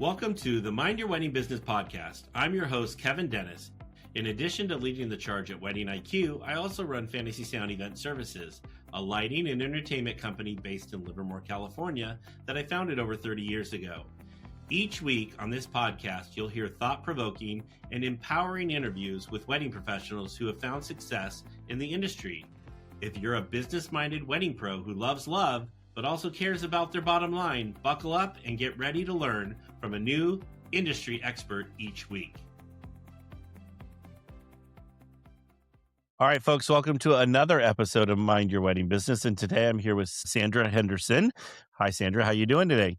Welcome to the Mind Your Wedding Business podcast. I'm your host, Kevin Dennis. In addition to leading the charge at Wedding IQ, I also run Fantasy Sound Event Services, a lighting and entertainment company based in Livermore, California, that I founded over 30 years ago. Each week on this podcast, you'll hear thought-provoking and empowering interviews with wedding professionals who have found success in the industry. If you're a business-minded wedding pro who loves love, but also cares about their bottom line, buckle up and get ready to learn from a new industry expert each week. All right, folks, welcome to another episode of Mind Your Wedding Business. And today I'm here with Sandra Henderson. Hi, Sandra. How you doing today?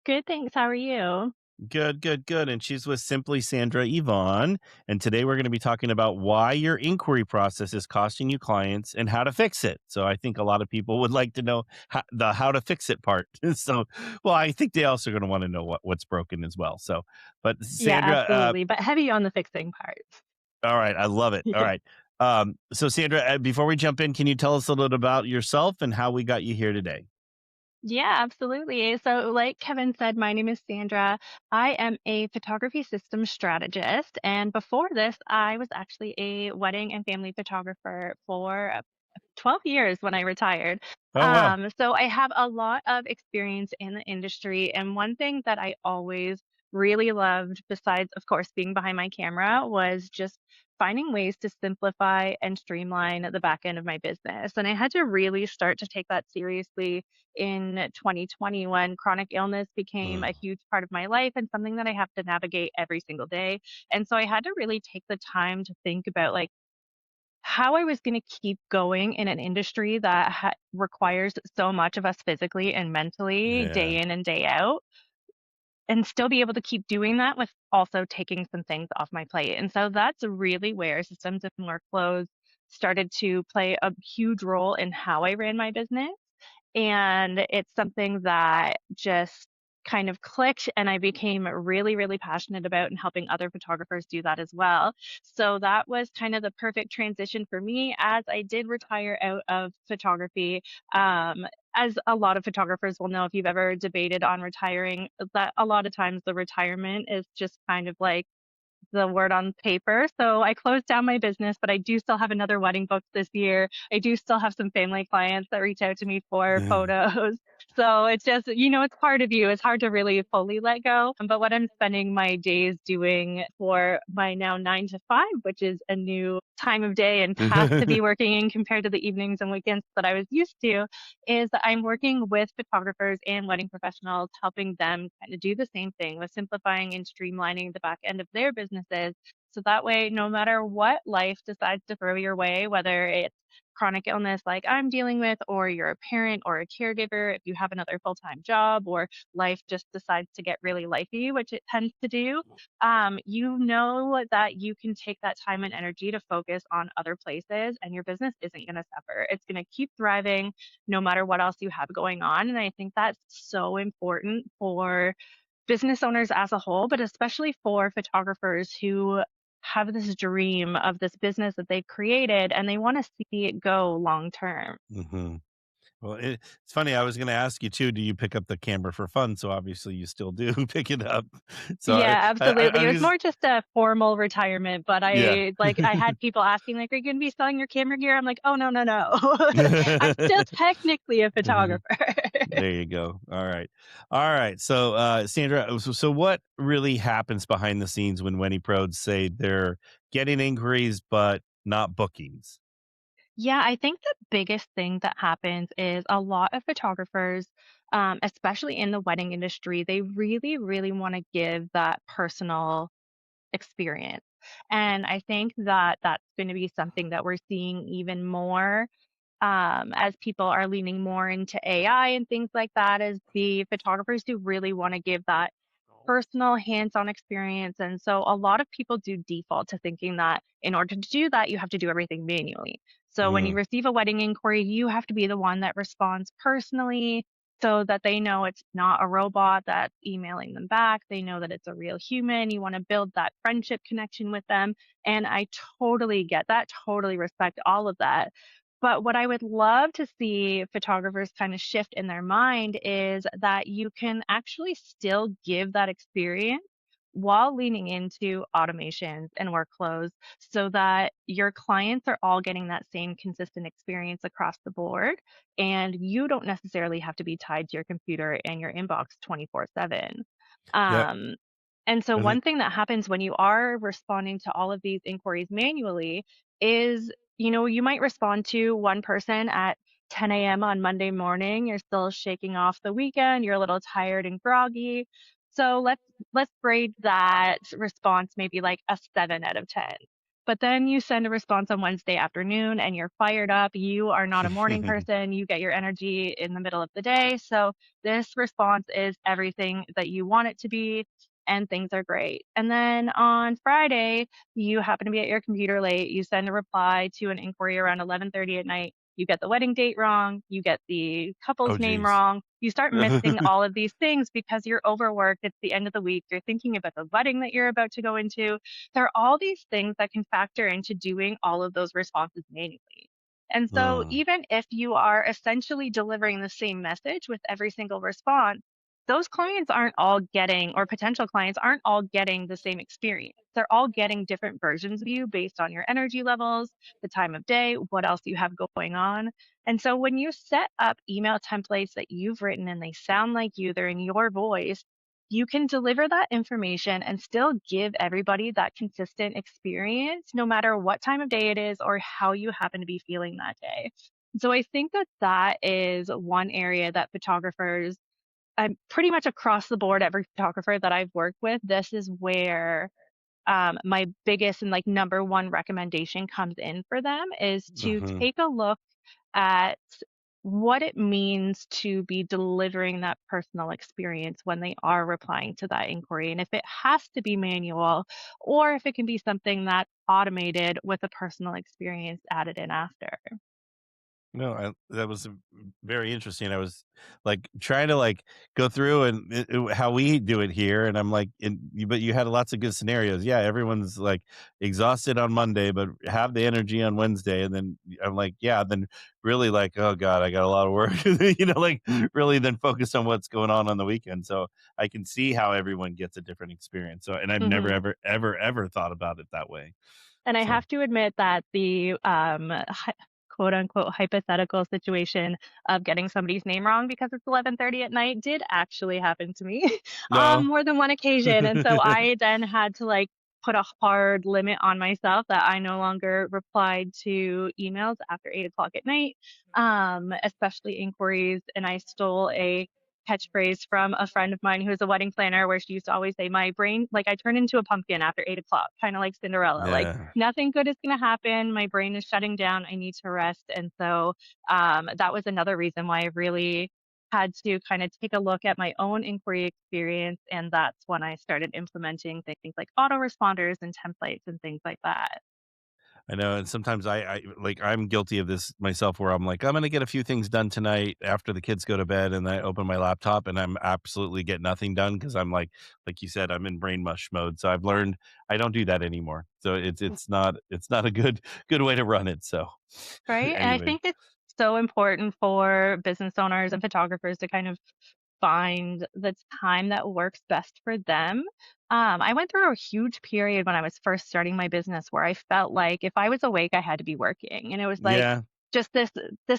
Good, thanks. How are you? Good. And she's with Simply Sandra Yvonne. And today we're going to be talking about why your inquiry process is costing you clients and how to fix it. So I think a lot of people would like to know how to fix it part. Well, I think they also going to want to know what's broken as well. But Yeah, Sandra, absolutely. But heavy on the fixing part. all right, I love it. All Yeah. right. So Sandra, before we jump in, can you tell us a little about yourself and how we got you here today? Yeah, absolutely. So, like Kevin said, my name is Sandra. I am a photography systems strategist. And before this, I was actually a wedding and family photographer for 12 years when I retired. Oh, wow. So I have a lot of experience in the industry. And one thing that I always really loved, besides, of course, being behind my camera, was just finding ways to simplify and streamline the back end of my business. And I had to really start to take that seriously in 2020 when chronic illness became a huge part of my life and something that I have to navigate every single day. And so I had to really take the time to think about like, how I was going to keep going in an industry that requires so much of us physically and mentally Yeah. day in and day out, and still be able to keep doing that with also taking some things off my plate. And so that's really where systems and workflows started to play a huge role in how I ran my business. And it's something that just kind of clicked, and I became really, really passionate about and helping other photographers do that as well. So that was kind of the perfect transition for me as I did retire out of photography. As a lot of photographers will know, if you've ever debated on retiring, that a lot of times the retirement is just kind of like the word on paper. So I closed down my business, but I do still have another wedding booked this year. I do still have some family clients that reach out to me for photos. So it's just, it's part of you. It's hard to really fully let go. But what I'm spending my days doing for my now 9 to 5, which is a new time of day and path to be working in compared to the evenings and weekends that I was used to, is that I'm working with photographers and wedding professionals, helping them kind of do the same thing with simplifying and streamlining the back end of their businesses. So that way, no matter what life decides to throw your way, whether it's chronic illness like I'm dealing with, or you're a parent or a caregiver, if you have another full-time job, or life just decides to get really lifey, which it tends to do, you know that you can take that time and energy to focus on other places, and your business isn't going to suffer. It's going to keep thriving no matter what else you have going on. And I think that's so important for business owners as a whole, but especially for photographers who have this dream of this business that they've created and they want to see it go long term. hmm Well, it's funny. I was going to ask you too. Do you pick up the camera for fun? So obviously you still do pick it up. So Yeah, absolutely. It I'm was just more just a formal retirement, but yeah. I had people asking like, "Are you going to be selling your camera gear?" I'm like, "Oh, no, no, no." I'm still technically a Mhm. photographer. There you go. All right. So Sandra, so what really happens behind the scenes when wedding pros say they're getting inquiries but not bookings? Yeah, I think the biggest thing that happens is a lot of photographers, especially in the wedding industry, they really, really want to give that personal experience. And I think that that's going to be something that we're seeing even more as people are leaning more into AI and things like that, as the photographers who really want to give that personal hands-on experience. And so a lot of people do default to thinking that in order to do that, you have to do everything manually. So when you Mm, receive a wedding inquiry, you have to be the one that responds personally so that they know it's not a robot that's emailing them back. They know that it's a real human. You want to build that friendship connection with them. And I totally get that, totally respect all of that. But what I would love to see photographers kind of shift in their mind is that you can actually still give that experience while leaning into automations and workflows so that your clients are all getting that same consistent experience across the board. And you don't necessarily have to be tied to your computer and your inbox 24/7. Yeah, Um, and so, I think one thing that happens when you are responding to all of these inquiries manually is you might respond to one person at 10 a.m. on Monday morning. You're still shaking off the weekend. You're a little tired and groggy. So let's grade that response maybe like a 7 out of 10. But then you send a response on Wednesday afternoon and you're fired up. You are not a morning person. You get your energy in the middle of the day. So this response is everything that you want it to be and things are great. And then on Friday, you happen to be at your computer late, you send a reply to an inquiry around 11:30 at night, you get the wedding date wrong, you get the oh couple's name geez. wrong, you start missing all of these things because you're overworked, it's the end of the week, you're thinking about the wedding that you're about to go into. There are all these things that can factor into doing all of those responses manually. And so Mm, even if you are essentially delivering the same message with every single response, those clients aren't all getting, or potential clients aren't all getting the same experience. They're all getting different versions of you based on your energy levels, the time of day, what else you have going on. And so when you set up email templates that you've written and they sound like you, they're in your voice, you can deliver that information and still give everybody that consistent experience, no matter what time of day it is or how you happen to be feeling that day. So I think that that is one area that photographers, pretty much across the board, every photographer that I've worked with, this is where my biggest and like number one recommendation comes in for them is to mhm. take a look at what it means to be delivering that personal experience when they are replying to that inquiry. And if it has to be manual, or if it can be something that's automated with a personal experience added in after. No, that was very interesting. I was like trying to like go through and how we do it here, and I'm like, but you had lots of good scenarios. Yeah, everyone's like exhausted on Monday, but have the energy on Wednesday, and then I'm like, yeah, then really like, oh god, I got a lot of work, like really then focus on what's going on the weekend. So I can see how everyone gets a different experience. So, and I've never Mhm. ever thought about it that way. And I So have to admit that the quote unquote hypothetical situation of getting somebody's name wrong because it's 11:30 at night did actually happen to me on no. more than one occasion. And so I then had to like put a hard limit on myself that I no longer replied to emails after 8 o'clock at night, especially inquiries. And I stole a catchphrase from a friend of mine who's a wedding planner where she used to always say, my brain, like I turn into a pumpkin after 8 o'clock, kind of like Cinderella. Like Yeah. nothing good is going to happen. My brain is shutting down. I need to rest. And so that was another reason why I really had to kind of take a look at my own inquiry experience. And that's when I started implementing things like autoresponders and templates and things like that. I know, and sometimes I like I'm guilty of this myself where I'm like, I'm gonna get a few things done tonight after the kids go to bed, and I open my laptop and I'm absolutely get nothing done because I'm like you said, I'm in brain mush mode. So I've learned I don't do that anymore. So it's not a good way to run it. So Right. And I anyway, think it's so important for business owners and photographers to kind of find the time that works best for them. I went through a huge period when I was first starting my business where I felt like if I was awake, I had to be working. And it was like yeah, just this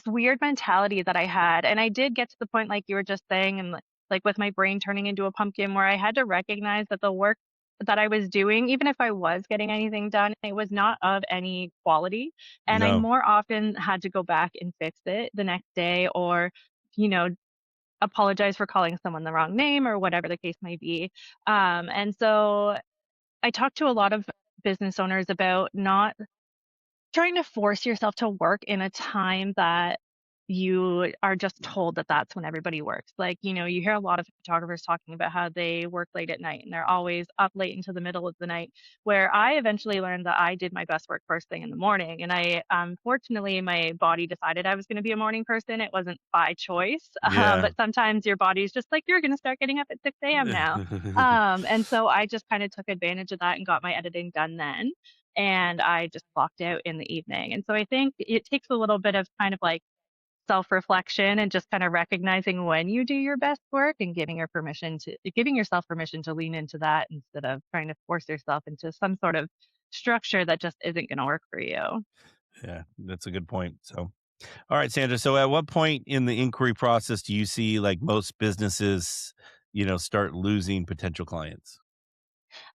weird mentality that I had. And I did get to the point like you were just saying, and like with my brain turning into a pumpkin, where I had to recognize that the work that I was doing, even if I was getting anything done, it was not of any quality. And I no, more often had to go back and fix it the next day, or you know, apologize for calling someone the wrong name or whatever the case may be. And so I talked to a lot of business owners about not trying to force yourself to work in a time that you are just told that that's when everybody works. Like, you hear a lot of photographers talking about how they work late at night and they're always up late into the middle of the night, where I eventually learned that I did my best work first thing in the morning. And fortunately, my body decided I was going to be a morning person. It wasn't by choice. yeah. But sometimes your body's just like, you're going to start getting up at 6 a.m. now. And so I just kind of took advantage of that and got my editing done then. and I just clocked out in the evening. And so I think it takes a little bit of kind of like self-reflection and just kind of recognizing when you do your best work and giving yourself permission to lean into that instead of trying to force yourself into some sort of structure that just isn't going to work for you. Yeah, that's a good point. So, all right, Sandra. So, at what point in the inquiry process do you see like most businesses, start losing potential clients?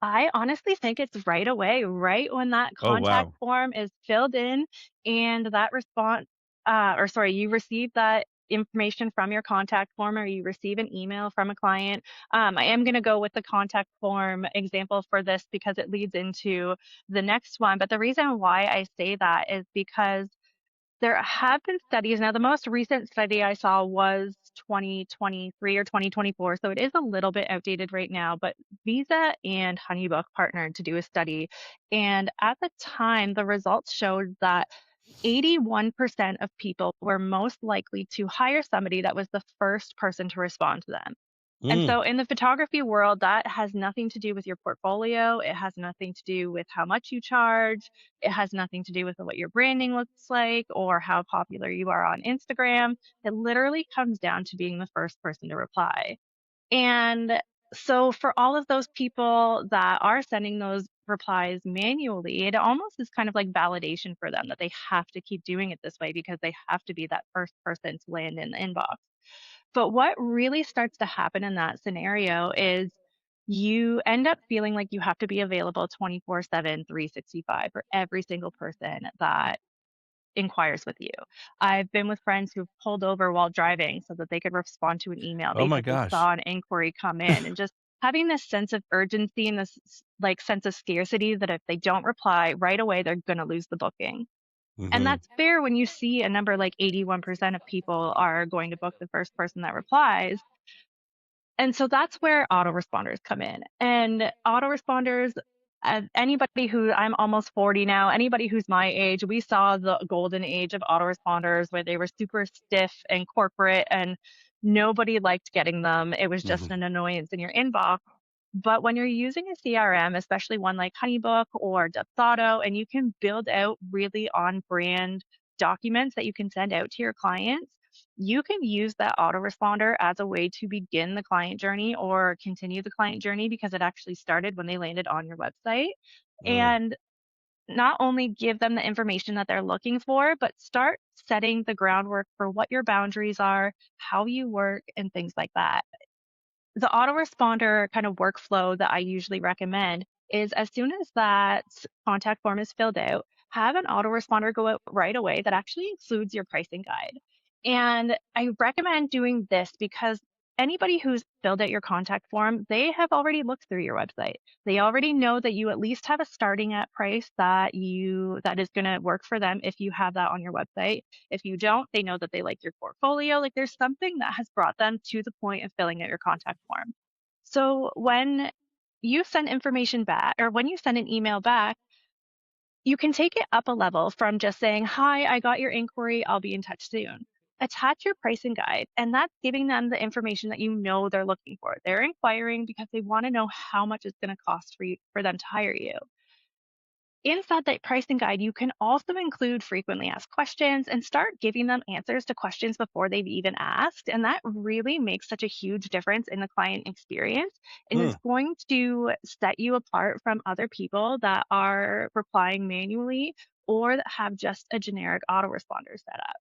I honestly think it's right away, right when that Oh, contact wow. form is filled in and that response, or sorry, you receive that information from your contact form or you receive an email from a client. I am going to go with the contact form example for this because it leads into the next one. But the reason why I say that is because there have been studies. Now, the most recent study I saw was 2023 or 2024, so it is a little bit outdated right now, but Visa and HoneyBook partnered to do a study. And at the time, the results showed that 81% of people were most likely to hire somebody that was the first person to respond to them. And Mm, so in the photography world, that has nothing to do with your portfolio. It has nothing to do with how much you charge. It has nothing to do with what your branding looks like or how popular you are on Instagram. It literally comes down to being the first person to reply. And so for all of those people that are sending those replies manually, it almost is kind of like validation for them that they have to keep doing it this way because they have to be that first person to land in the inbox. But what really starts to happen in that scenario is you end up feeling like you have to be available 24/7, 365 for every single person that inquires with you. I've been with friends who've pulled over while driving so that they could respond to an email oh my because they gosh. saw an inquiry come in, and just having this sense of urgency and this like sense of scarcity that if they don't reply right away, they're going to lose the booking. And Hmm. that's fair when you see a number like 81% of people are going to book the first person that replies. And so that's where autoresponders come in. And autoresponders, anybody who I'm almost 40 now, anybody who's my age, we saw the golden age of autoresponders where they were super stiff and corporate and nobody liked getting them. It was just Hmm. an annoyance in your inbox. But when you're using a CRM, especially one like Honeybook or Dubsado, and you can build out really on brand documents that you can send out to your clients, you can use that autoresponder as a way to begin the client journey or continue the client journey because it actually started when they landed on your website. Mm, And not only give them the information that they're looking for, but start setting the groundwork for what your boundaries are, how you work, and things like that. The autoresponder kind of workflow that I usually recommend is as soon as that contact form is filled out, have an autoresponder go out right away that actually includes your pricing guide. And I recommend doing this because anybody who's filled out your contact form, they have already looked through your website. They already know that you at least have a starting at price that is going to work for them if you have that on your website. If you don't, they know that they like your portfolio. Like there's something that has brought them to the point of filling out your contact form. So when you send information back or when you send an email back, you can take it up a level from just saying, "Hi, I got your inquiry. I'll be in touch soon." Attach your pricing guide, and that's giving them the information that you know they're looking for. They're inquiring because they want to know how much it's going to cost for them to hire you. Inside that pricing guide, you can also include frequently asked questions and start giving them answers to questions before they've even asked. And that really makes such a huge difference in the client experience and is mm, going to set you apart from other people that are replying manually or that have just a generic autoresponder set up.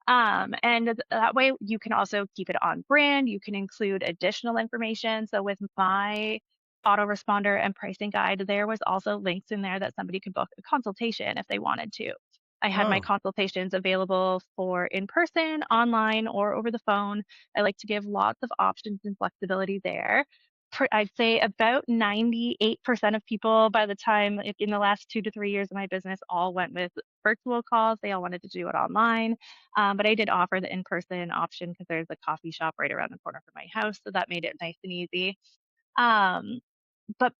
And that way you can also keep it on brand. You can include additional information. So with my autoresponder and pricing guide, there was also links in there that somebody could book a consultation if they wanted to. I had my oh, consultations available for in person, online, or over the phone. I like to give lots of options and flexibility there. I'd say about 98% of people by the time in the last 2 to 3 years of my business all went with virtual calls. They all wanted to do it online. But I did offer the in-person option because there's a coffee shop right around the corner from my house, so that made it nice and easy. Um, but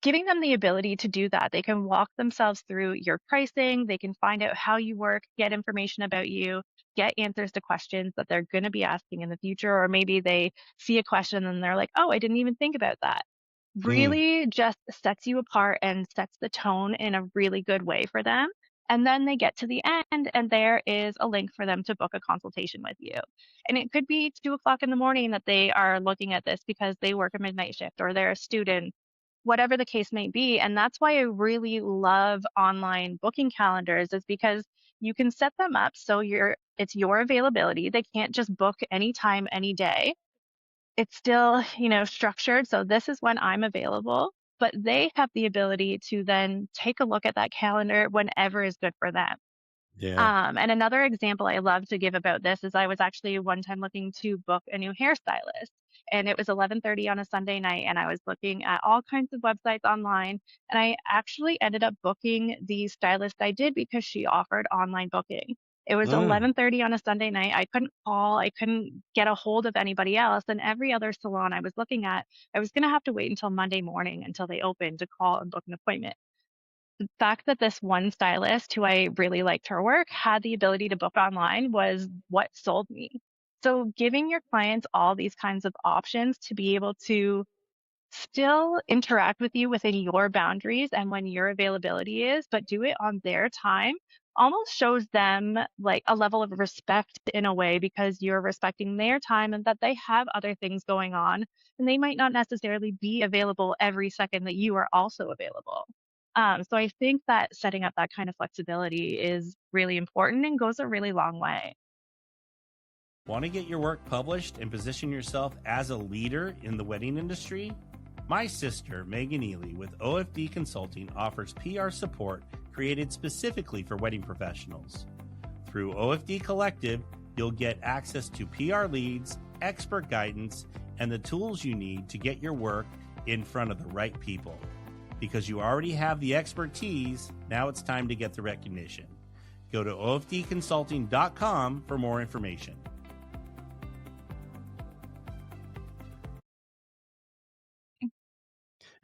giving them the ability to do that, they can walk themselves through your pricing, they can find out how you work, get information about you, get answers to questions that they're going to be asking in the future, or maybe they see a question and they're like, "Oh, I didn't even think about that." really just sets you apart and sets the tone in a really good way for them. And then they get to the end, and there is a link for them to book a consultation with you. And it could be 2 o'clock in the morning that they are looking at this because they work a midnight shift or they're a student, whatever the case may be. And that's why I really love online booking calendars, is because you can set them up so it's your availability. They can't just book anytime, any day. It's still, structured. So this is when I'm available, but they have the ability to then take a look at that calendar whenever is good for them. Yeah. And another example I love to give about this is I was actually one time looking to book a new hairstylist, and it was 11:30 on a Sunday night, and I was looking at all kinds of websites online, and I actually ended up booking the stylist I did because she offered online booking. It was Mm. 11:30 on a Sunday night. I couldn't call, I couldn't get a hold of anybody else, and every other salon I was looking at, I was going to have to wait until Monday morning until they opened to call and book an appointment. The fact that this one stylist who I really liked her work had the ability to book online was what sold me. So giving your clients all these kinds of options to be able to still interact with you within your boundaries and when your availability is, but do it on their time almost shows them like a level of respect in a way, because you're respecting their time and that they have other things going on and they might not necessarily be available every second that you are also available. So I think that setting up that kind of flexibility is really important and goes a really long way. Want to get your work published and position yourself as a leader in the wedding industry? My sister, Megan Ely, with OFD Consulting, offers PR support created specifically for wedding professionals. Through OFD Collective, you'll get access to PR leads, expert guidance, and the tools you need to get your work in front of the right people. Because you already have the expertise, now it's time to get the recognition. Go to ofdconsulting.com for more information.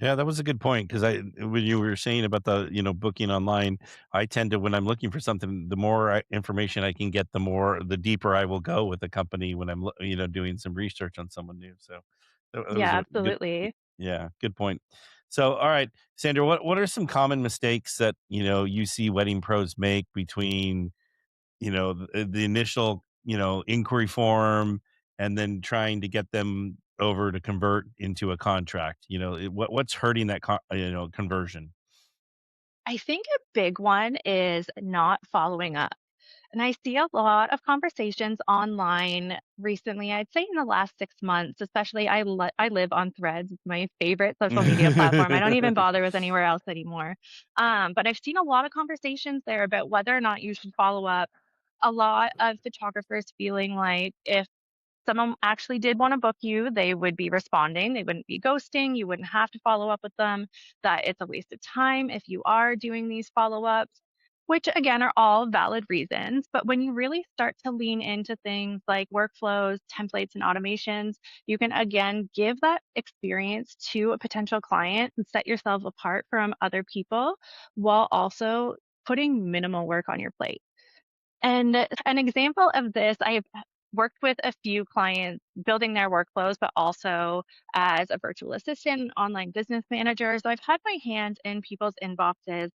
Yeah, that was a good point, because when you were saying about the, booking online, I tend to, when I'm looking for something, the more information I can get, the deeper I will go with the company when I'm, doing some research on someone new. So that was Yeah, a good, absolutely. yeah, good point. So, all right, Sandra, what are some common mistakes that, you see wedding pros make between, the initial, inquiry form, and then trying to get them over to convert into a contract? What's hurting that conversion? I think a big one is not following up. And I see a lot of conversations online recently. I'd say in the last 6 months, especially. I live on Threads. It's my favorite social media platform. I don't even bother with anywhere else anymore. But I've seen a lot of conversations there about whether or not you should follow up. A lot of photographers feeling like if someone actually did want to book you, they would be responding. They wouldn't be ghosting. You wouldn't have to follow up with them. That it's a waste of time if you are doing these follow ups, which again are all valid reasons. But when you really start to lean into things like workflows, templates, and automations, you can again give that experience to a potential client and set yourself apart from other people while also putting minimal work on your plate. And an example of this, I've worked with a few clients building their workflows, but also as a virtual assistant, online business manager. So I've had my hand in people's inboxes.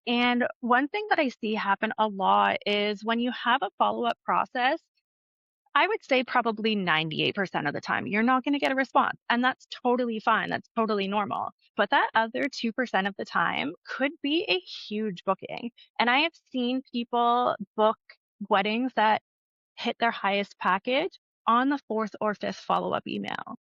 And one thing that I see happen a lot is when you have a follow up process, I would say probably 98% of the time, you're not going to get a response. And that's totally fine. That's totally normal. But that other 2% of the time could be a huge booking. And I have seen people book weddings that hit their highest package on the fourth or fifth follow up email.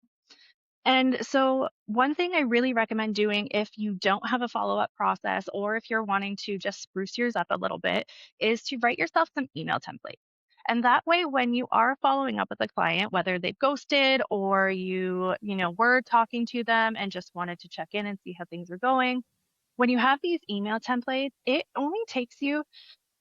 And so, one thing I really recommend doing if you don't have a follow up process or if you're wanting to just spruce yours up a little bit is to write yourself some email templates. And that way, when you are following up with a client, whether they've ghosted or were talking to them and just wanted to check in and see how things are going, when you have these email templates, it only takes you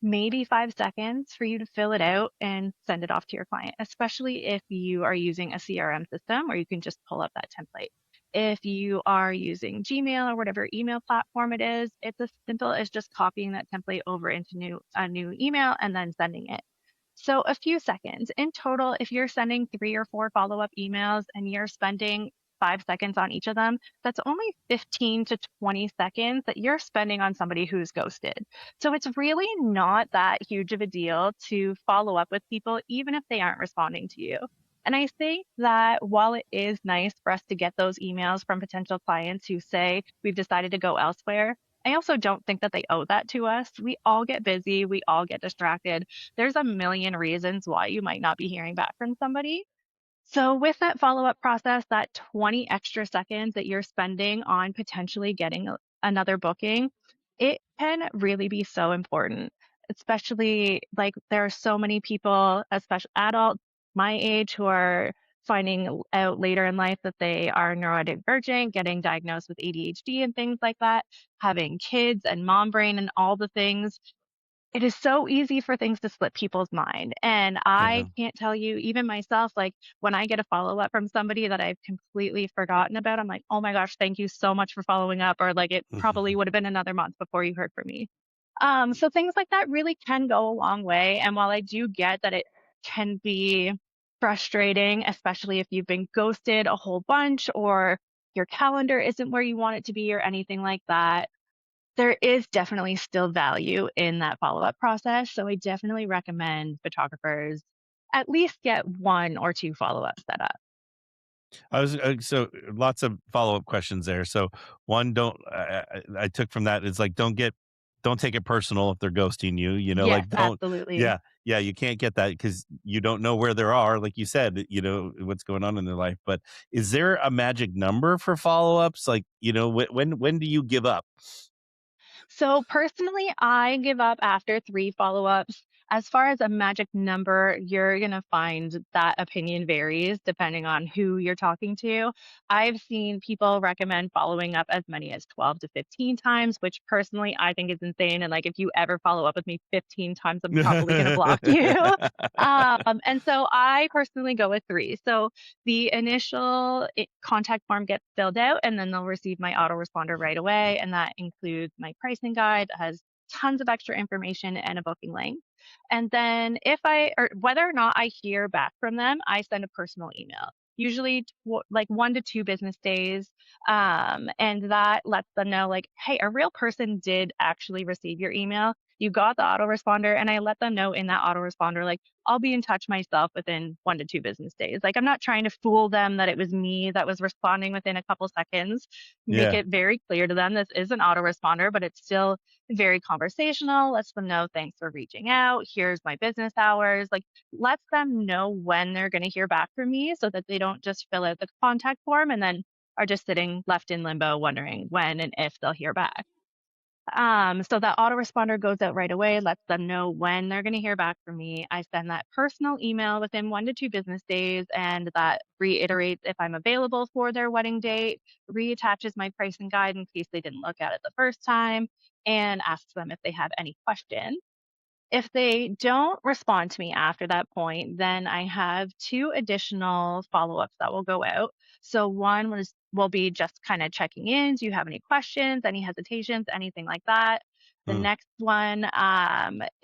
maybe 5 seconds for you to fill it out and send it off to your client, especially if you are using a CRM system where you can just pull up that template. If you are using Gmail or whatever email platform it is, it's as simple as just copying that template over into a new email and then sending it. So a few seconds. In total, if you're sending 3 or 4 follow-up emails and you're spending 5 seconds on each of them, that's only 15 to 20 seconds that you're spending on somebody who's ghosted. So it's really not that huge of a deal to follow up with people, even if they aren't responding to you. And I think that while it is nice for us to get those emails from potential clients who say, we've decided to go elsewhere, I also don't think that they owe that to us. We all get busy. We all get distracted. There's a million reasons why you might not be hearing back from somebody. So with that follow-up process, that 20 extra seconds that you're spending on potentially getting another booking, it can really be so important. Especially like there are so many people, especially adults my age, who are finding out later in life that they are neurodivergent, getting diagnosed with ADHD and things like that, having kids and mom brain and all the things. It is so easy for things to slip people's mind. And Yeah. I can't tell you, even myself, like when I get a follow up from somebody that I've completely forgotten about, I'm like, oh my gosh, thank you so much for following up. Or like it probably would have been another month before you heard from me. So things like that really can go a long way. And while I do get that it can be frustrating, especially if you've been ghosted a whole bunch or your calendar isn't where you want it to be or anything like that, there is definitely still value in that follow-up process. So I definitely recommend photographers at least get one or two follow-ups set up. I was so lots of follow-up questions there. So one, don't I took from that is like don't take it personal if they're ghosting you. Yes, Like don't. absolutely. Yeah, yeah, you can't get that because you don't know where they are. Like you said, what's going on in their life. But is there a magic number for follow-ups? Like when do you give up? So personally, I give up after three follow-ups. As far as a magic number, you're going to find that opinion varies depending on who you're talking to. I've seen people recommend following up as many as 12 to 15 times, which personally I think is insane. And like, if you ever follow up with me 15 times, I'm probably going to block you. And so I personally go with three. So the initial contact form gets filled out, and then they'll receive my autoresponder right away. And that includes my pricing guide that has tons of extra information and a booking link. And then or whether or not I hear back from them, I send a personal email, usually like 1 to 2 business days. And that lets them know, like, hey, a real person did actually receive your email. You got the autoresponder, and I let them know in that autoresponder, like, I'll be in touch myself within 1 to 2 business days. Like, I'm not trying to fool them that it was me that was responding within a couple seconds. Make Yeah, it very clear to them this is an autoresponder, but it's still very conversational. Lets them know, thanks for reaching out. Here's my business hours. Like, lets them know when they're going to hear back from me so that they don't just fill out the contact form and then are just sitting left in limbo wondering when and if they'll hear back. So that autoresponder goes out right away, lets them know when they're going to hear back from me. I send that personal email within 1 to 2 business days, and that reiterates if I'm available for their wedding date, reattaches my pricing guide in case they didn't look at it the first time, and asks them if they have any questions. If they don't respond to me after that point, then I have two additional follow-ups that will go out. So one will be just kind of checking in. Do you have any questions, any hesitations, anything like that? The mm, next one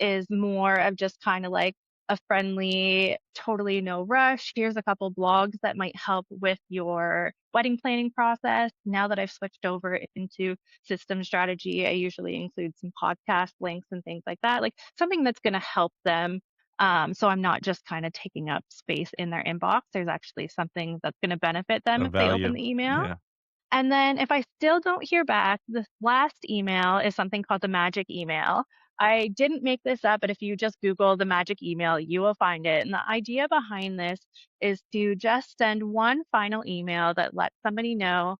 is more of just kind of like a friendly, totally no rush. Here's a couple blogs that might help with your wedding planning process. Now that I've switched over into system strategy, I usually include some podcast links and things like that, like something that's going to help them. So I'm not just kind of taking up space in their inbox. There's actually something that's going to benefit them of if they open value. the email. Yeah. And then if I still don't hear back, the last email is something called the magic email. I didn't make this up, but if you just Google the magic email, you will find it. And the idea behind this is to just send one final email that lets somebody know,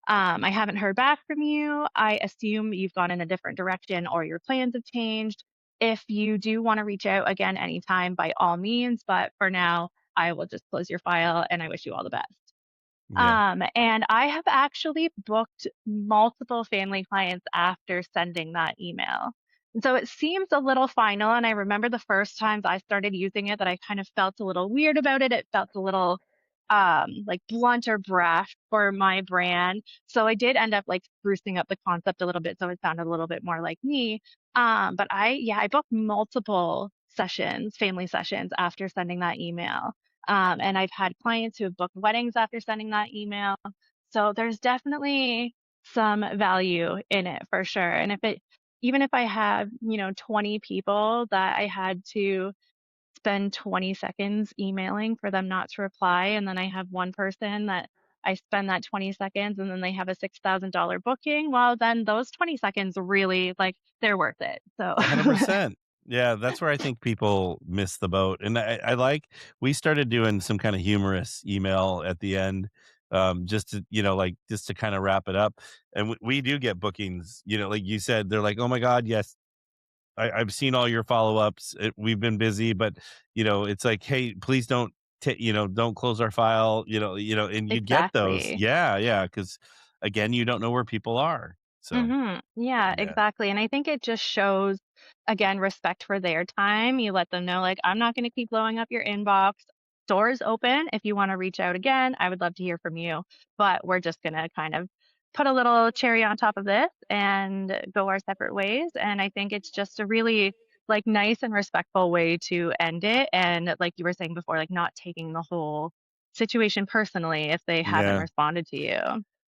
I haven't heard back from you. I assume you've gone in a different direction or your plans have changed. If you do want to reach out again anytime, by all means. But for now, I will just close your file and I wish you all the best. Yeah. And I have actually booked multiple family clients after sending that email. And so it seems a little final. And I remember the first times I started using it that I kind of felt a little weird about it. It felt a little like blunt or brash for my brand. So I did end up like sprucing up the concept a little bit so it sounded a little bit more like me. But I booked multiple sessions, family sessions after sending that email. And I've had clients who have booked weddings after sending that email. So there's definitely some value in it for sure. And even if I have, 20 people that I had to spend 20 seconds emailing for them not to reply, and then I have one person that I spend that 20 seconds and then they have a $6,000 booking, well, then those 20 seconds really, like, they're worth it. So 100%. Yeah, that's where I think people miss the boat. And I like we started doing some kind of humorous email at the end, just to, like just to kind of wrap it up. And we do get bookings, like you said, they're like, oh my God, yes, I've seen all your follow-ups. We've been busy, but it's like, hey, please don't, don't close our file, and you get those. exactly. Yeah, yeah. Cause again, you don't know where people are. So Yeah, yeah, exactly. And I think it just shows, again, respect for their time. You let them know, like, I'm not going to keep blowing up your inbox. Doors open. If you want to reach out again, I would love to hear from you. But we're just going to kind of put a little cherry on top of this and go our separate ways. And I think it's just a really like nice and respectful way to end it. And like you were saying before, like not taking the whole situation personally if they haven't yeah. responded to you.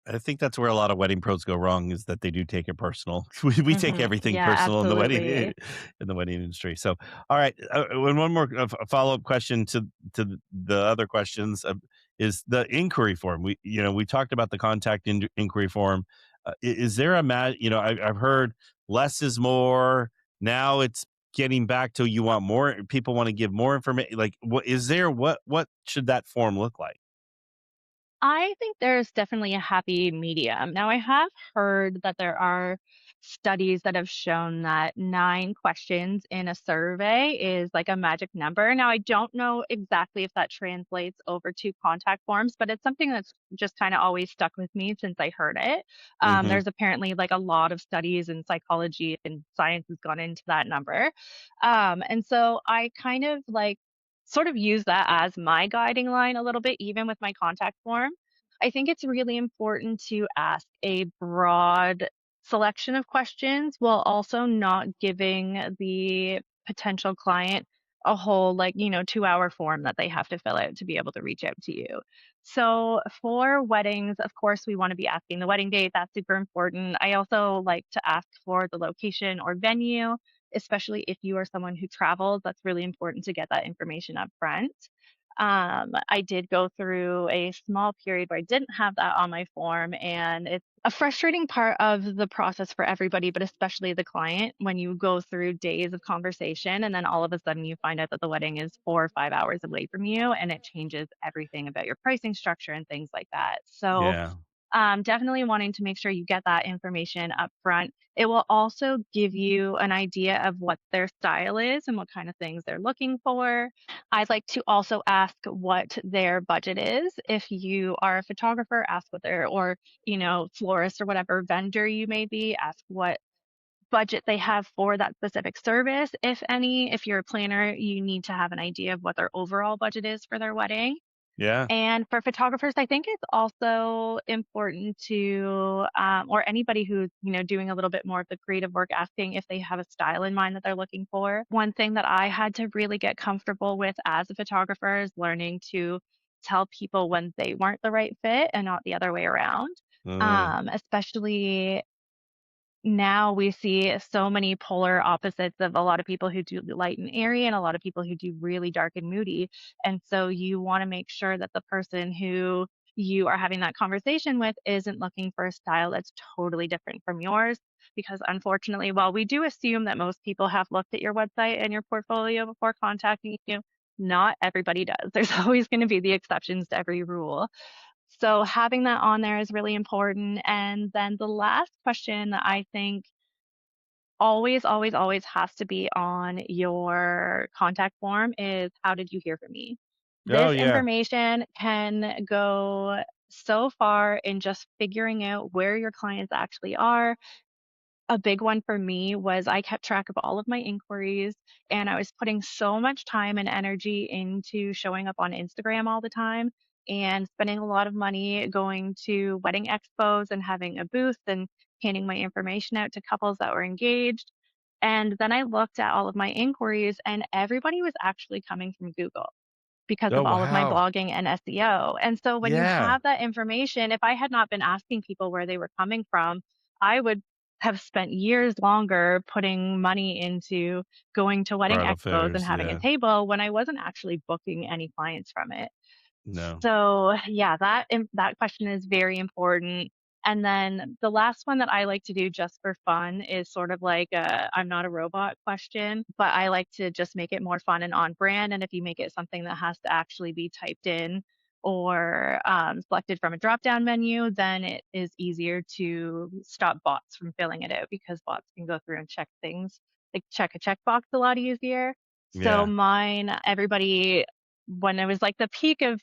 I think that's where a lot of wedding pros go wrong is that they do take it personal. We take everything Yeah, personal in the wedding absolutely. in the wedding industry. So, all right, and one more follow-up question to the other questions is the inquiry form. We talked about the contact inquiry form. Is there I've heard less is more. Now it's getting back to you want more. People want to give more information. Like, what should that form look like? I think there's definitely a happy medium. Now, I have heard that there are studies that have shown that 9 questions in a survey is like a magic number. Now, I don't know exactly if that translates over to contact forms, but it's something that's just kind of always stuck with me since I heard it. Hmm. There's apparently like a lot of studies in psychology and science has gone into that number. And so I kind of like sort of use that as my guiding line a little bit, even with my contact form. I think it's really important to ask a broad selection of questions while also not giving the potential client a whole 2-hour form that they have to fill out to be able to reach out to you. So for weddings, of course, we want to be asking the wedding date. That's super important. I also like to ask for the location or venue, especially if you are someone who travels. That's really important to get that information up front. I did go through a small period where I didn't have that on my form, and it's a frustrating part of the process for everybody, but especially the client when you go through days of conversation and then all of a sudden you find out that the wedding is 4 or 5 hours away from you and it changes everything about your pricing structure and things like that. So Yeah. definitely wanting to make sure you get that information up front. It will also give you an idea of what their style is and what kind of things they're looking for. I'd like to also ask what their budget is. If you are a photographer, ask what their, or, florist or whatever vendor you may be, ask what budget they have for that specific service, if any. If you're a planner, you need to have an idea of what their overall budget is for their wedding. Yeah. And for photographers, I think it's also important to, or anybody who's, doing a little bit more of the creative work, asking if they have a style in mind that they're looking for. One thing that I had to really get comfortable with as a photographer is learning to tell people when they weren't the right fit and not the other way around. Mm. Especially now we see so many polar opposites of a lot of people who do light and airy and a lot of people who do really dark and moody. And so you want to make sure that the person who you are having that conversation with isn't looking for a style that's totally different from yours. Because unfortunately, while we do assume that most people have looked at your website and your portfolio before contacting you, not everybody does. There's always going to be the exceptions to every rule. So having that on there is really important. And then the last question that I think always, always, always has to be on your contact form is how did you hear from me? Oh, This yeah. information can go so far in just figuring out where your clients actually are. A big one for me was I kept track of all of my inquiries, and I was putting so much time and energy into showing up on Instagram all the time and spending a lot of money going to wedding expos and having a booth and handing my information out to couples that were engaged. And then I looked at all of my inquiries, and everybody was actually coming from Google. because Oh, of all of my wow. blogging and SEO. And so when you Yeah. have that information, if I had not been asking people where they were coming from, I would have spent years longer putting money into going to wedding Bridal expos and fairs. having a Yeah. table when I wasn't actually booking any clients from it. No. So, yeah, that question is very important. And then the last one that I like to do just for fun is sort of like a I'm not a robot question, but I like to just make it more fun and on brand. And if you make it something that has to actually be typed in or selected from a drop down menu, then it is easier to stop bots from filling it out because bots can go through and check things, like check a checkbox a lot easier. So Yeah. mine, everybody, when it was like the peak of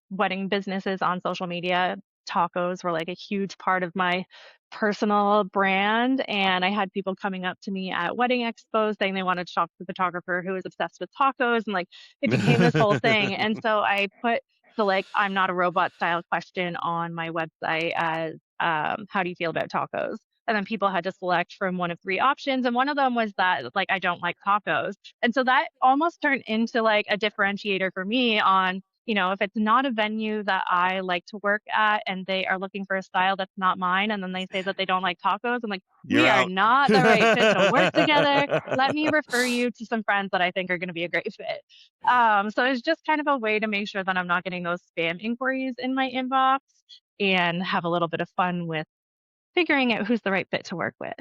wedding businesses on social media, tacos were like a huge part of my personal brand. And I had people coming up to me at wedding expos saying they wanted to talk to the photographer who was obsessed with tacos. And like it became this whole thing. And so I put the like, I'm not a robot style question on my website as how do you feel about tacos? And then people had to select from one of three options. And one of them was that like I don't like tacos. And so that almost turned into like a differentiator for me on if it's not a venue that I like to work at and they are looking for a style that's not mine, and then they say that they don't like tacos, I'm like, You're we are out. not the right fit to work together. Let me refer you to some friends that I think are going to be a great fit. So it's just kind of a way to make sure that I'm not getting those spam inquiries in my inbox and have a little bit of fun with figuring out who's the right fit to work with.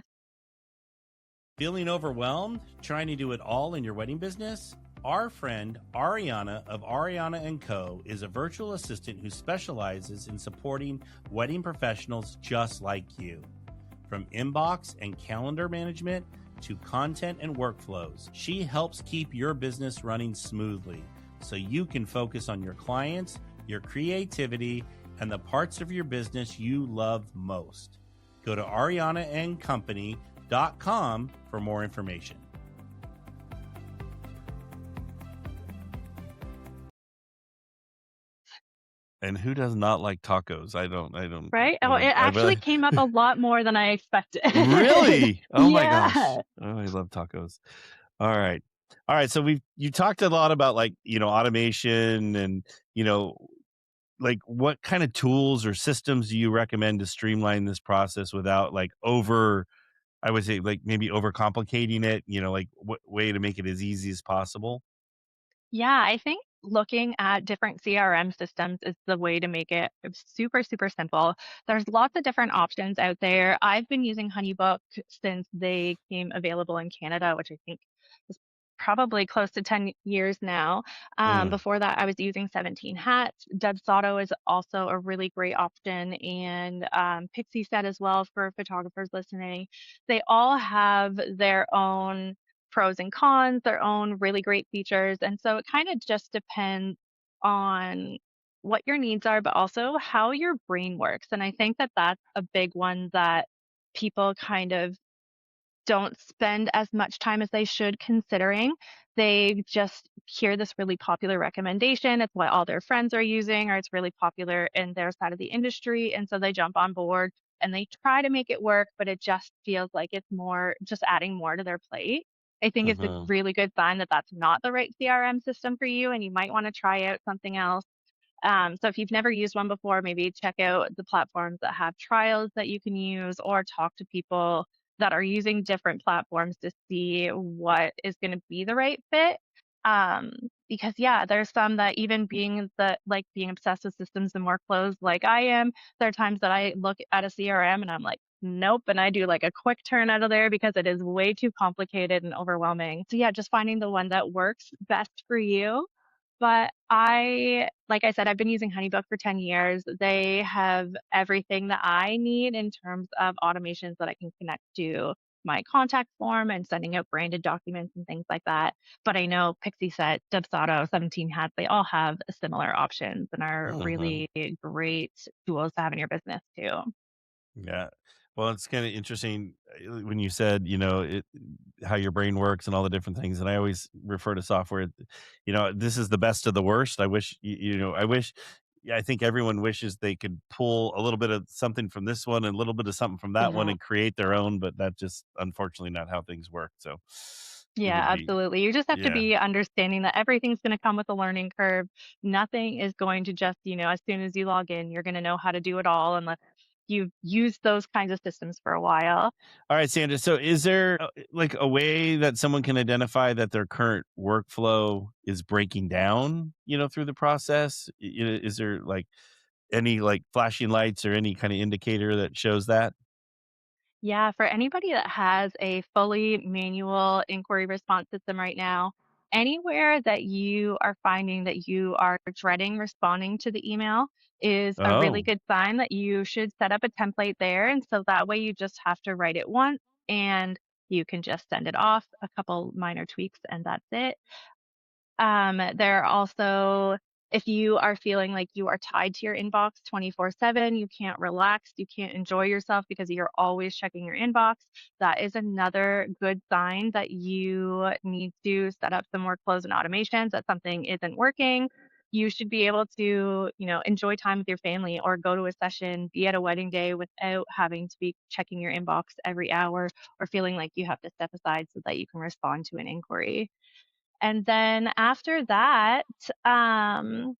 Feeling overwhelmed? Trying to do it all in your wedding business? Our friend Ariana of Ariana & Co. is a virtual assistant who specializes in supporting wedding professionals just like you. From inbox and calendar management to content and workflows, she helps keep your business running smoothly so you can focus on your clients, your creativity, and the parts of your business you love most. Go to arianaandcompany.com for more information. And who does not like tacos? Right? Oh, it I actually came up a lot more than I expected. really? Oh my gosh. Yeah. Oh, I love tacos. All right. All right. So you talked a lot about like, automation and, like what kind of tools or systems do you recommend to streamline this process without like I would say like maybe overcomplicating it, like what way to make it as easy as possible? Yeah, I think looking at different CRM systems is the way to make it super, super simple. There's lots of different options out there. I've been using HoneyBook since they came available in Canada, which I think is probably close to 10 years now. Mm, Before that, I was using 17 Hats. Dubsado is also a really great option, and Pixie Set as well for photographers listening. They all have their own pros and cons, their own really great features. And so it kind of just depends on what your needs are, but also how your brain works. And I think that that's a big one that people kind of don't spend as much time as they should considering. They just hear this really popular recommendation. It's what all their friends are using, or it's really popular in their side of the industry. And so they jump on board and they try to make it work, but it just feels like it's more just adding more to their plate. I think it's a mhm. really good sign that that's not the right CRM system for you, and you might want to try out something else. So if you've never used one before, maybe check out the platforms that have trials that you can use or talk to people that are using different platforms to see what is going to be the right fit. Because yeah, there's some that even being obsessed with systems and workflows like I am, there are times that I look at a CRM and I'm like, nope. And I do like a quick turn out of there because it is way too complicated and overwhelming. So yeah, just finding the one that works best for you. But like I said, I've been using HoneyBook for 10 years. They have everything that I need in terms of automations that I can connect to my contact form and sending out branded documents and things like that. But I know PixieSet, Dubsado, 17 Hats, they all have similar options and are Mhm. really great tools to have in your business too. Yeah. Well, it's kind of interesting when you said, how your brain works and all the different things. And I always refer to software, this is the best of the worst. I wish, yeah, I think everyone wishes they could pull a little bit of something from this one and a little bit of something from that one Yeah. and create their own, but that's just unfortunately not how things work. So, It Yeah, would be. absolutely. You just have to Yeah. be understanding that everything's going to come with a learning curve. Nothing is going to just, as soon as you log in, you're going to know how to do it all unless you've used those kinds of systems for a while. All right, Sandra. So, is there like a way that someone can identify that their current workflow is breaking down? Through the process. Is there like any like flashing lights or any kind of indicator that shows that? Yeah, for anybody that has a fully manual inquiry response system right now, anywhere that you are finding that you are dreading responding to the email is a really Oh, good sign that you should set up a template there. And so that way you just have to write it once and you can just send it off, a couple minor tweaks, and that's it. There are also, if you are feeling like you are tied to your inbox 24/7, you can't relax, you can't enjoy yourself because you're always checking your inbox, that is another good sign that you need to set up some workflows and automations, that something isn't working. You should be able to, enjoy time with your family or go to a session, be at a wedding day without having to be checking your inbox every hour or feeling like you have to step aside so that you can respond to an inquiry. And then after that, um,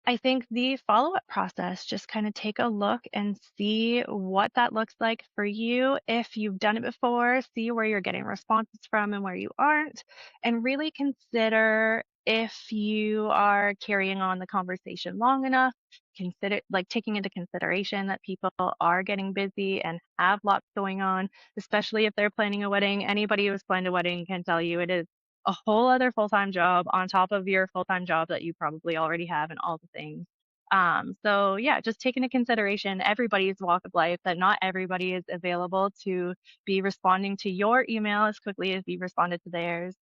I think the follow-up process, just kind of take a look and see what that looks like for you. If you've done it before, see where you're getting responses from and where you aren't, and really consider if you are carrying on the conversation long enough. Consider like taking into consideration that people are getting busy and have lots going on, especially if they're planning a wedding. Anybody who's planned a wedding can tell you it is a whole other full-time job on top of your full-time job that you probably already have and all the things. So yeah, just take into consideration everybody's walk of life, that not everybody is available to be responding to your email as quickly as you responded to theirs.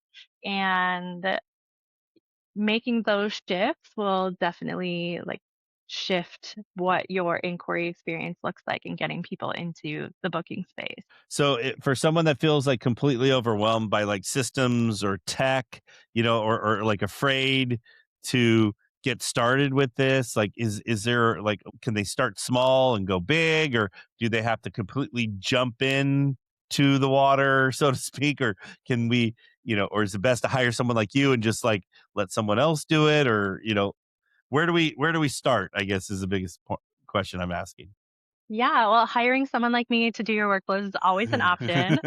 And making those shifts will definitely like shift what your inquiry experience looks like in getting people into the booking space. so for someone that feels like completely overwhelmed by like systems or tech, or like afraid to get started with this, like is there like can they start small and go big, or do they have to completely jump in to the water, so to speak, or can we, or is it best to hire someone like you and just like let someone else do it, or where do we start? I guess is the biggest question I'm asking. Yeah, well, hiring someone like me to do your workflows is always an option.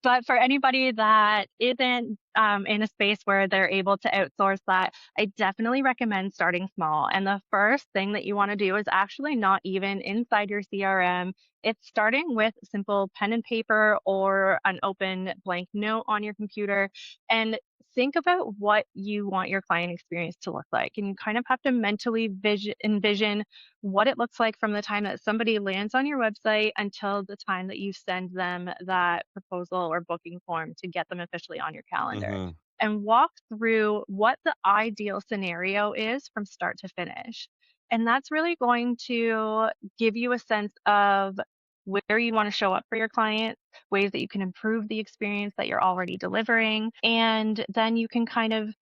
But for anybody that isn't in a space where they're able to outsource that, I definitely recommend starting small. And the first thing that you want to do is actually not even inside your CRM. It's starting with simple pen and paper or an open blank note on your computer, and think about what you want your client experience to look like. And you kind of have to mentally envision what it looks like from the time that somebody lands on your website until the time that you send them that proposal or booking form to get them officially on your calendar. Hmm. And walk through what the ideal scenario is from start to finish. And that's really going to give you a sense of where you want to show up for your client, ways that you can improve the experience that you're already delivering. And then you can kind of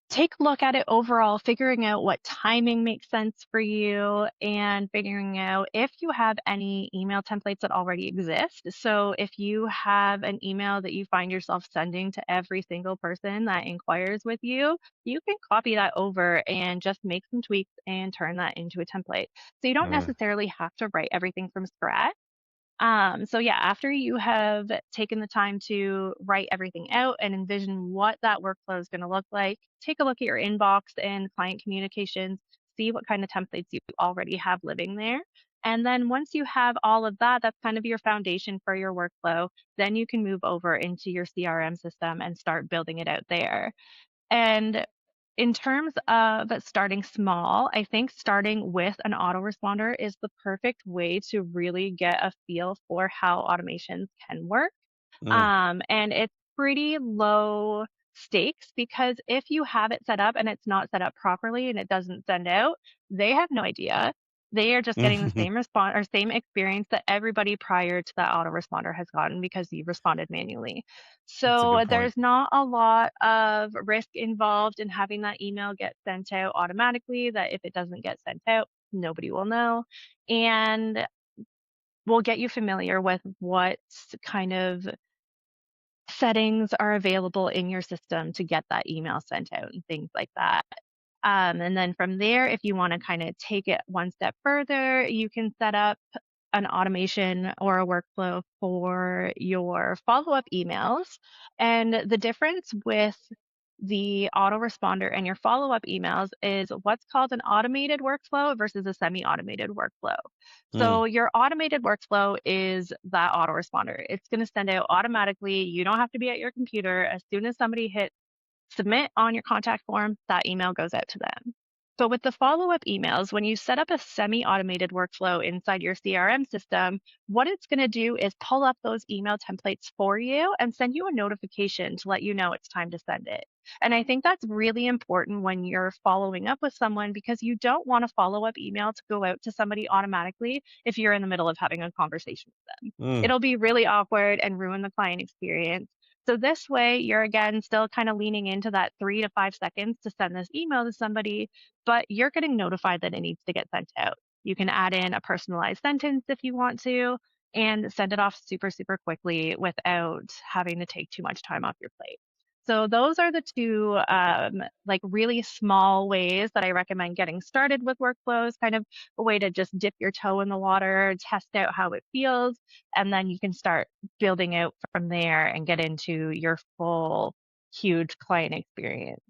take a look at it overall, figuring out what timing makes sense for you and figuring out if you have any email templates that already exist. So if you have an email that you find yourself sending to every single person that inquires with you can copy that over and just make some tweaks and turn that into a template. So you don't necessarily have to write everything from scratch. So yeah, after you have taken the time to write everything out and envision what that workflow is going to look like, take a look at your inbox and client communications, see what kind of templates you already have living there. And then once you have all of that, that's kind of your foundation for your workflow. Then you can move over into your CRM system and start building it out there. And in terms of starting small, I think starting with an autoresponder is the perfect way to really get a feel for how automations can work. Mm. And it's pretty low stakes because if you have it set up and it's not set up properly and it doesn't send out, they have no idea. They are just getting the same response or same experience that everybody prior to that autoresponder has gotten because you responded manually. That's a So good point. there's not a lot of risk involved in having that email get sent out automatically, that if it doesn't get sent out, nobody will know. And we'll get you familiar with what kind of settings are available in your system to get that email sent out and things like that. And then from there, if you want to kind of take it one step further, you can set up an automation or a workflow for your follow up emails. And the difference with the autoresponder and your follow up emails is what's called an automated workflow versus a semi automated workflow. Mm. So, your automated workflow is that autoresponder. It's going to send out automatically. You don't have to be at your computer. As soon as somebody hits submit on your contact form, that email goes out to them. But with the follow up emails, when you set up a semi automated workflow inside your CRM system, what it's going to do is pull up those email templates for you and send you a notification to let you know it's time to send it. And I think that's really important when you're following up with someone because you don't want a follow up email to go out to somebody automatically if you're in the middle of having a conversation with them. Mm. It'll be really awkward and ruin the client experience. So this way, you're again still kind of leaning into that 3 to 5 seconds to send this email to somebody, but you're getting notified that it needs to get sent out. You can add in a personalized sentence if you want to and send it off super, super quickly without having to take too much time off your plate. So those are the two like really small ways that I recommend getting started with workflows, kind of a way to just dip your toe in the water, test out how it feels, and then you can start building out from there and get into your full huge client experience.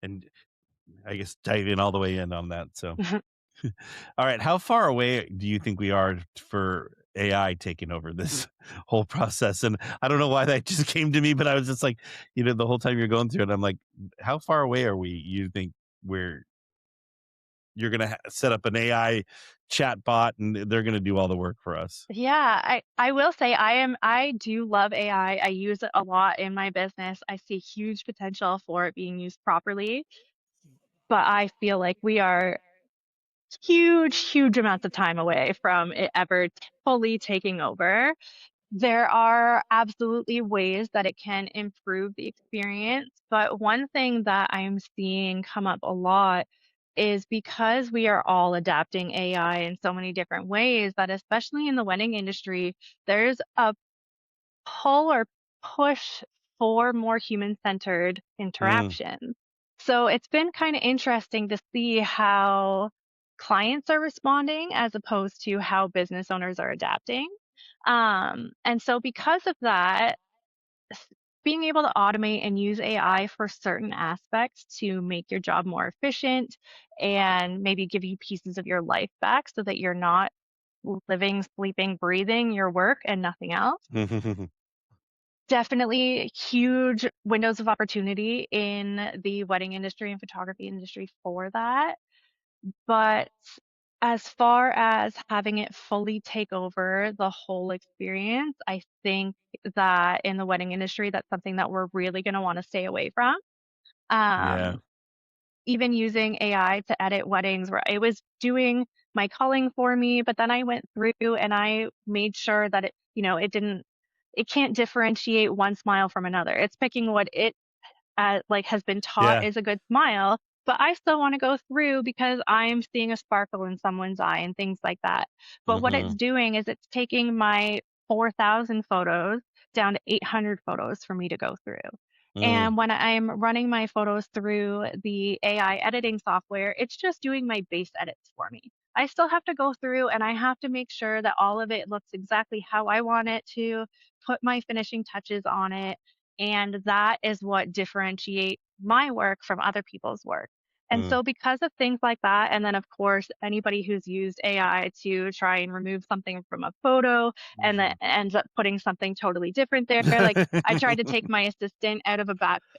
And I guess dive in all the way in on that. So, all right, how far away do you think we are for AI taking over this whole process? And I don't know why that just came to me, but I was just like, the whole time you're going through it, I'm like, how far away are we? You think where you're going to set up an AI chat bot and they're going to do all the work for us? Yeah, I will say I do love AI. I use it a lot in my business. I see huge potential for it being used properly, but I feel like we are huge amounts of time away from it ever fully taking over. There are absolutely ways that it can improve the experience, but one thing that I'm seeing come up a lot is because we are all adapting AI in so many different ways that especially in the wedding industry, there's a pull or push for more human-centered Mm, interaction. So it's been kind of interesting to see how clients are responding as opposed to how business owners are adapting. And so because of that, s- being able to automate and use AI for certain aspects to make your job more efficient and maybe give you pieces of your life back so that you're not living, sleeping, breathing your work and nothing else. Definitely huge windows of opportunity in the wedding industry and photography industry for that. But as far as having it fully take over the whole experience, I think that in the wedding industry, that's something that we're really going to want to stay away from. yeah. Um, Even using AI to edit weddings where it was doing my culling for me, but then I went through and I made sure that it can't differentiate one smile from another. It's picking what it like has been taught Yeah. is a good smile, but I still want to go through because I'm seeing a sparkle in someone's eye and things like that. But what it's Hmm. doing is it's taking my 4,000 photos down to 800 photos for me to go through. Mm, And when I'm running my photos through the AI editing software, it's just doing my base edits for me. I still have to go through and I have to make sure that all of it looks exactly how I want it to, put my finishing touches on it, and that is what differentiates my work from other people's work. And mm, so, because of things like that, and then of course, anybody who's used AI to try and remove something from a photo and then mhm. ends up putting something totally different there. Like, I tried to take my assistant out of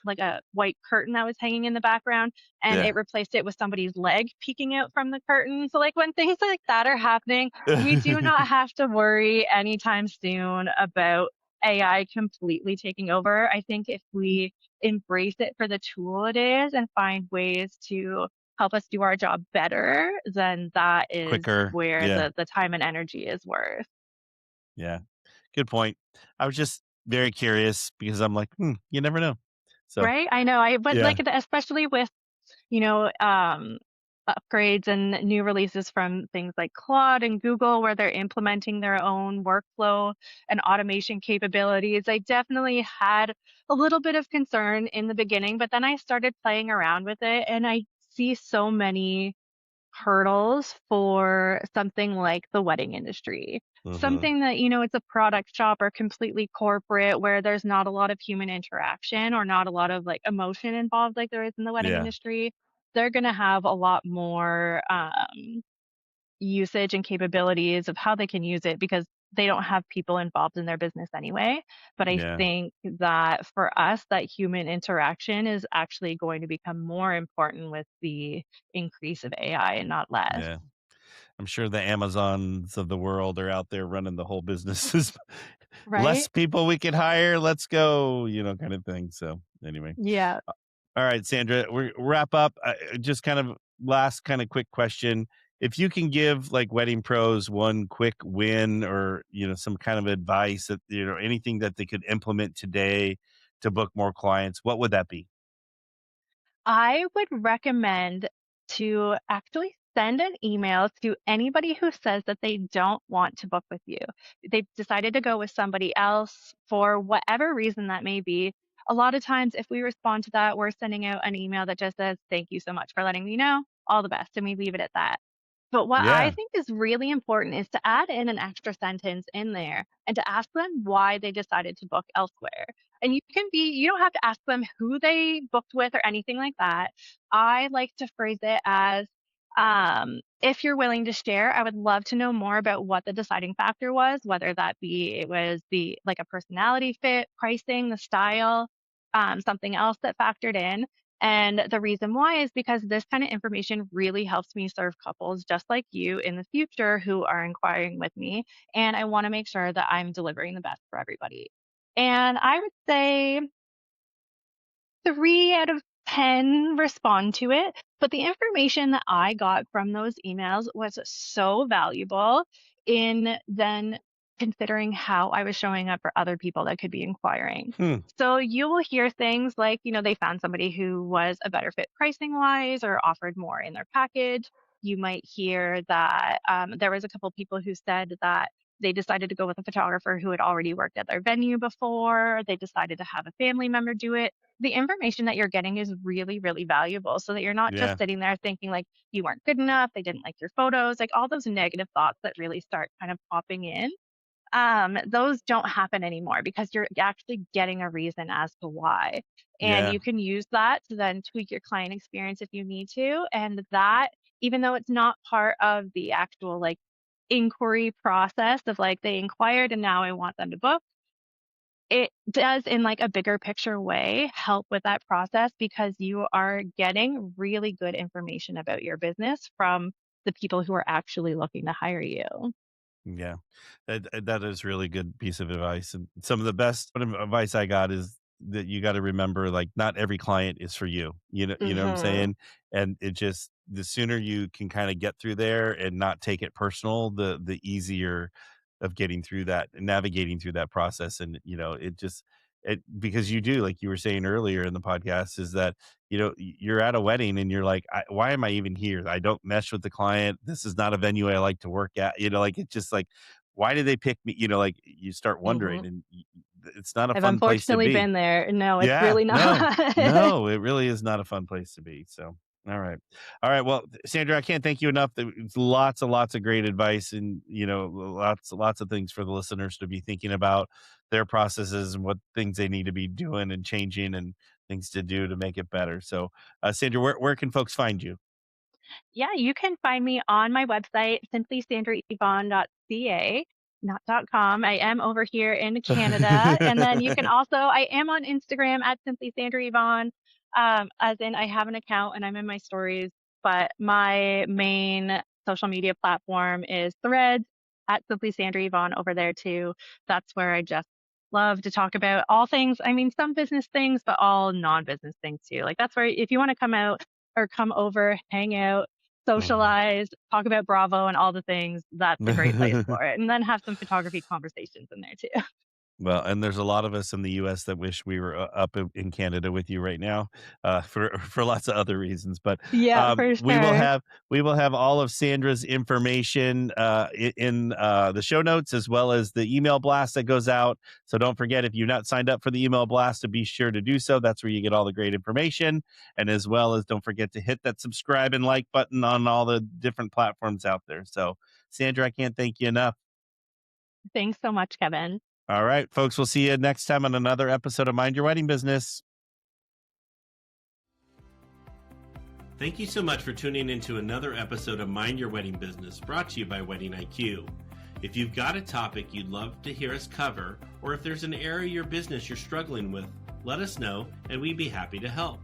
like a white curtain that was hanging in the background, and Yeah. it replaced it with somebody's leg peeking out from the curtain. So, like, when things like that are happening, we do not have to worry anytime soon about AI completely taking over. I think if we embrace it for the tool it is and find ways to help us do our job better, then that is Quicker. where Yeah. the time and energy is worth. Yeah. Good point. I was just very curious because I'm like, you never know. So, Right? I know. I but yeah. like especially with, you know, upgrades and new releases from things like Claude and Google, where they're implementing their own workflow and automation capabilities. I definitely had a little bit of concern in the beginning, but then I started playing around with it and I see so many hurdles for something like the wedding industry. Hmm. Something that, it's a product shop or completely corporate where there's not a lot of human interaction or not a lot of like emotion involved like there is in the wedding Yeah. industry. They're going to have a lot more usage and capabilities of how they can use it because they don't have people involved in their business anyway. But I Yeah. think that for us, that human interaction is actually going to become more important with the increase of AI and not less. Yeah. I'm sure the Amazons of the world are out there running the whole businesses. Less Right? people we could hire, let's go, kind of thing. So anyway. Yeah. All right, Sandra, we wrap up. Just kind of last kind of quick question. If you can give like wedding pros one quick win or, some kind of advice that, anything that they could implement today to book more clients, what would that be? I would recommend to actually send an email to anybody who says that they don't want to book with you. They've decided to go with somebody else for whatever reason that may be. A lot of times, if we respond to that, we're sending out an email that just says, "Thank you so much for letting me know. All the best." And we leave it at that. But what I Yeah. think is really important is to add in an extra sentence in there and to ask them why they decided to book elsewhere. And you don't have to ask them who they booked with or anything like that. I like to phrase it as, if you're willing to share, I would love to know more about what the deciding factor was, whether that be it was the like a personality fit, pricing, the style, something else that factored in. And the reason why is because this kind of information really helps me serve couples just like you in the future who are inquiring with me. And I want to make sure that I'm delivering the best for everybody. And I would say 3 out of 10 respond to it, but the information that I got from those emails was so valuable in then considering how I was showing up for other people that could be inquiring. Hmm. So you will hear things like, they found somebody who was a better fit pricing wise or offered more in their package. You might hear that there was a couple people who said that they decided to go with a photographer who had already worked at their venue before. They decided to have a family member do it. The information that you're getting is really, really valuable so that you're not just Yeah. sitting there thinking like you weren't good enough, they didn't like your photos, like all those negative thoughts that really start kind of popping in. Those don't happen anymore because you're actually getting a reason as to why. And Yeah. you can use that to then tweak your client experience if you need to. And that, even though it's not part of the actual like inquiry process of like they inquired and now I want them to book, it does in like a bigger picture way help with that process because you are getting really good information about your business from the people who are actually looking to hire you. Yeah, that is really good piece of advice, and some of the best advice I got is that you gotta remember, like, not every client is for you, you know what I'm Mhm. saying? And it just the sooner you can kinda get through there and not take it personal, the easier of getting through that and navigating through that process, and, it just it because you do, like you were saying earlier in the podcast, is that, you're at a wedding and you're like, "Why am I even here? I don't mesh with the client. This is not a venue I like to work at." Like, it's just like, "Why did they pick me?" Like, you start wondering, Mhm. and it's not a I've fun place to unfortunately be. been there. No, it's Yeah, really no, not. no, it really is not a fun place to be. So, all right, all right. Well, Sandra, I can't thank you enough. It's lots and lots of great advice, and lots of things for the listeners to be thinking about their processes and what things they need to be doing and changing and things to do to make it better. So, Sandra, where can folks find you? Yeah, you can find me on my website, simplysandrayvonne.ca, not .com. I am over here in Canada. And then you can also, I am on Instagram at Simply Sandra Yvonne, as in I have an account and I'm in my stories, but my main social media platform is Threads at Simply Sandra Yvonne over there too. That's where I just love to talk about all things. I mean, some business things, but all non-business things too. Like that's where if you want to come out or come over, hang out, Mhm. socialize, talk about Bravo and all the things, that's a great place for it. And then have some photography conversations in there too. Well, and there's a lot of us in the US that wish we were up in Canada with you right now, for lots of other reasons. But Yeah, for we will sure. have all of Sandra's information in the show notes, as well as the email blast that goes out. So don't forget, if you've not signed up for the email blast, to be sure to do so. That's where you get all the great information, and as well as don't forget to hit that subscribe and like button on all the different platforms out there. So Sandra, I can't thank you enough. Thanks so much, Kevin. All right, folks, we'll see you next time on another episode of Mind Your Wedding Business. Thank you so much for tuning into another episode of Mind Your Wedding Business, brought to you by Wedding IQ. If you've got a topic you'd love to hear us cover, or if there's an area of your business you're struggling with, let us know and we'd be happy to help.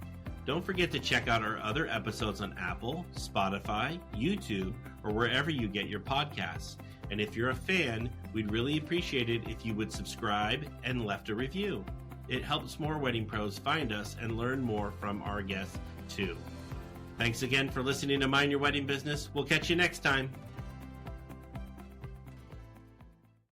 Don't forget to check out our other episodes on Apple, Spotify, YouTube, or wherever you get your podcasts. And if you're a fan, we'd really appreciate it if you would subscribe and left a review. It helps more wedding pros find us and learn more from our guests too. Thanks again for listening to Mind Your Wedding Business. We'll catch you next time.